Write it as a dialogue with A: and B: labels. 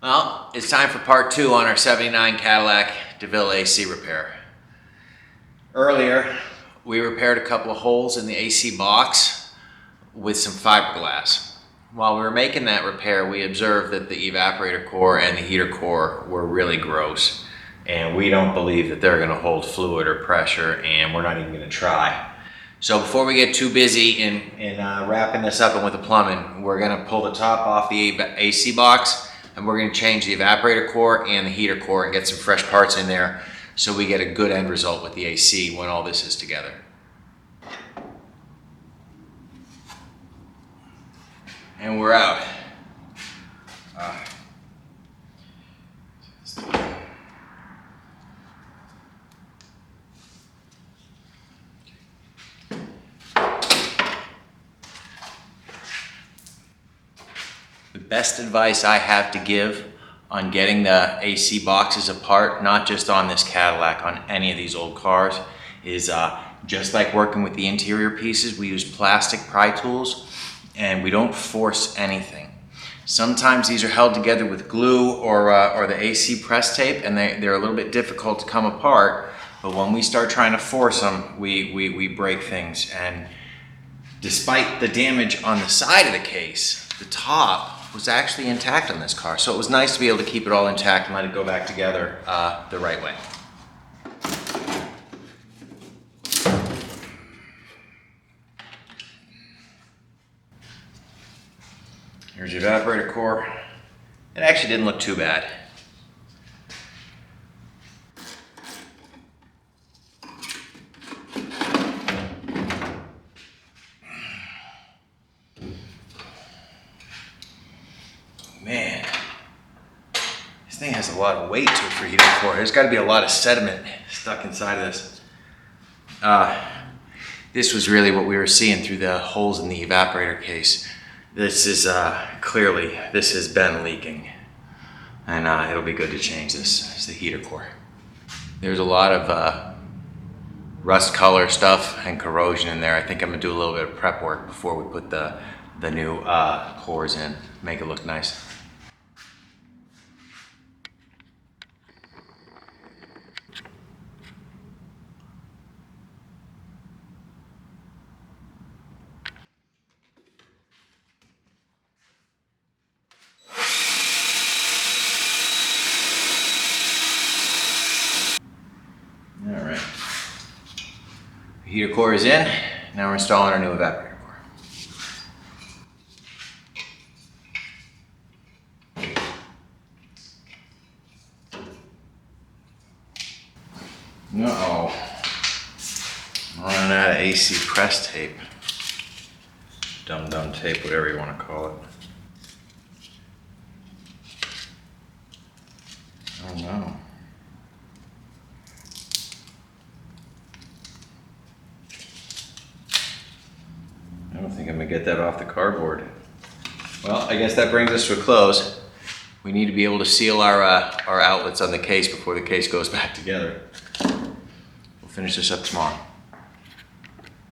A: Well, it's time for part 2 on our 79 Cadillac Deville AC repair. Earlier, we repaired a couple of holes in the AC box with some fiberglass. While we were making that repair, we observed that the evaporator core and the heater core were really gross. And we don't believe that they're gonna hold fluid or pressure, and we're not even gonna try. So before we get too busy in wrapping this up and with the plumbing, we're gonna pull the top off the AC box, and we're gonna change the evaporator core and the heater core and get some fresh parts in there so we get a good end result with the AC when all this is together. And we're out. The best advice I have to give on getting the AC boxes apart, not just on this Cadillac, on any of these old cars, is just like working with the interior pieces, we use plastic pry tools and we don't force anything. Sometimes these are held together with glue or the AC press tape, and they're a little bit difficult to come apart, but when we start trying to force them, we break things. And despite the damage on the side of the case, the top was actually intact on this car. So it was nice to be able to keep it all intact and let it go back together the right way. Here's your evaporator core. It actually didn't look too bad. Man, this thing has a lot of weight to it for heating core. There's got to be a lot of sediment stuck inside of this. This was really what we were seeing through the holes in the evaporator case. This is clearly, this has been leaking, and it'll be good to change this. It's the heater core. There's a lot of rust color stuff and corrosion in there. I think I'm gonna do a little bit of prep work before we put the new cores in, make it look nice. All right, the heater core is in. Now we're installing our new evaporator core. Uh-oh, I'm running out of AC press tape. Dum tape, whatever you want to call it. Oh no. I don't think I'm gonna get that off the cardboard. Well, I guess that brings us to a close. We need to be able to seal our outlets on the case before the case goes back together. We'll finish this up tomorrow.